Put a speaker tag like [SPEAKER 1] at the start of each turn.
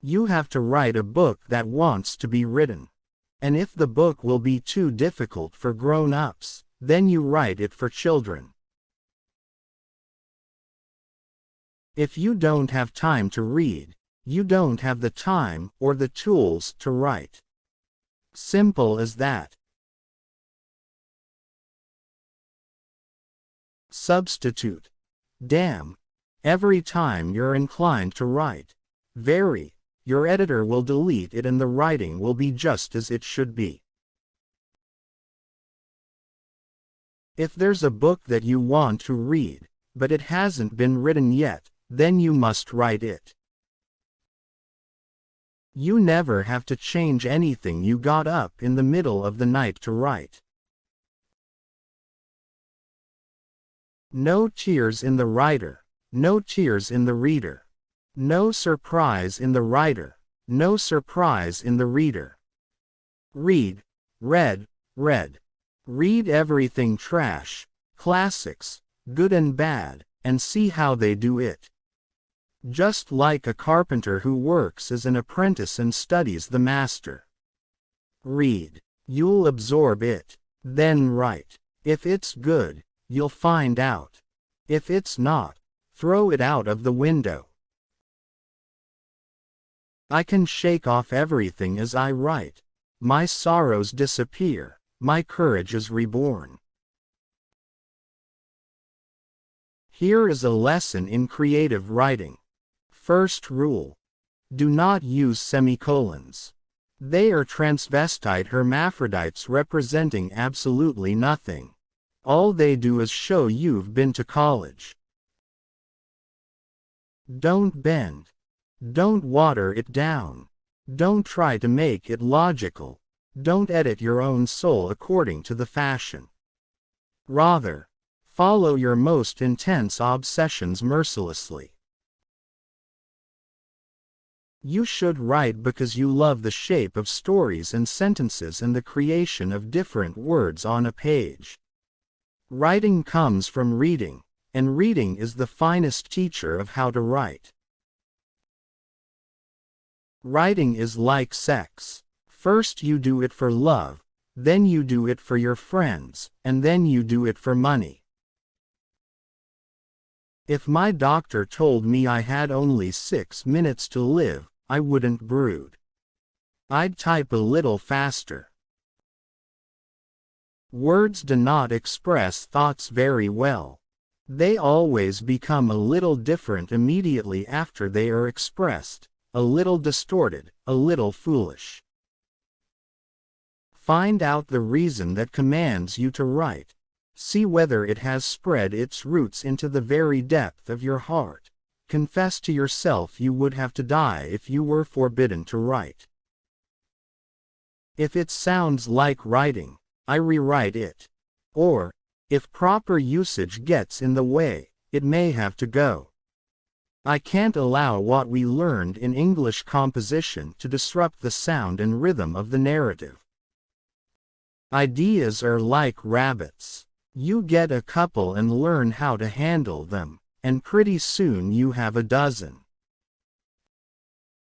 [SPEAKER 1] You have to write a book that wants to be written. And if the book will be too difficult for grown-ups, then you write it for children. If you don't have time to read, you don't have the time or the tools to write. Simple as that. Substitute. Damn. Every time you're inclined to write. Very. Your editor will delete it and the writing will be just as it should be. If there's a book that you want to read, but it hasn't been written yet, then you must write it. You never have to change anything you got up in the middle of the night to write. No tears in the writer, no tears in the reader. No surprise in the writer, no surprise in the reader. Read, read, read. Read everything trash, classics, good and bad, and see how they do it. Just like a carpenter who works as an apprentice and studies the master. Read. You'll absorb it. Then write. If it's good, you'll find out. If it's not, throw it out of the window. I can shake off everything as I write. My sorrows disappear. My courage is reborn. Here is a lesson in creative writing. First rule. Do not use semicolons. They are transvestite hermaphrodites representing absolutely nothing. All they do is show you've been to college. Don't bend. Don't water it down. Don't try to make it logical. Don't edit your own soul according to the fashion. Rather, follow your most intense obsessions mercilessly. You should write because you love the shape of stories and sentences and the creation of different words on a page. Writing comes from reading, and reading is the finest teacher of how to write. Writing is like sex. First you do it for love, then you do it for your friends, and then you do it for money. If my doctor told me I had only 6 minutes to live, I wouldn't brood. I'd type a little faster. Words do not express thoughts very well. They always become a little different immediately after they are expressed, a little distorted, a little foolish. Find out the reason that commands you to write. See whether it has spread its roots into the very depth of your heart. Confess to yourself you would have to die if you were forbidden to write. If it sounds like writing, I rewrite it. Or, if proper usage gets in the way, it may have to go. I can't allow what we learned in English composition to disrupt the sound and rhythm of the narrative. Ideas are like rabbits. You get a couple and learn how to handle them, and pretty soon you have a dozen.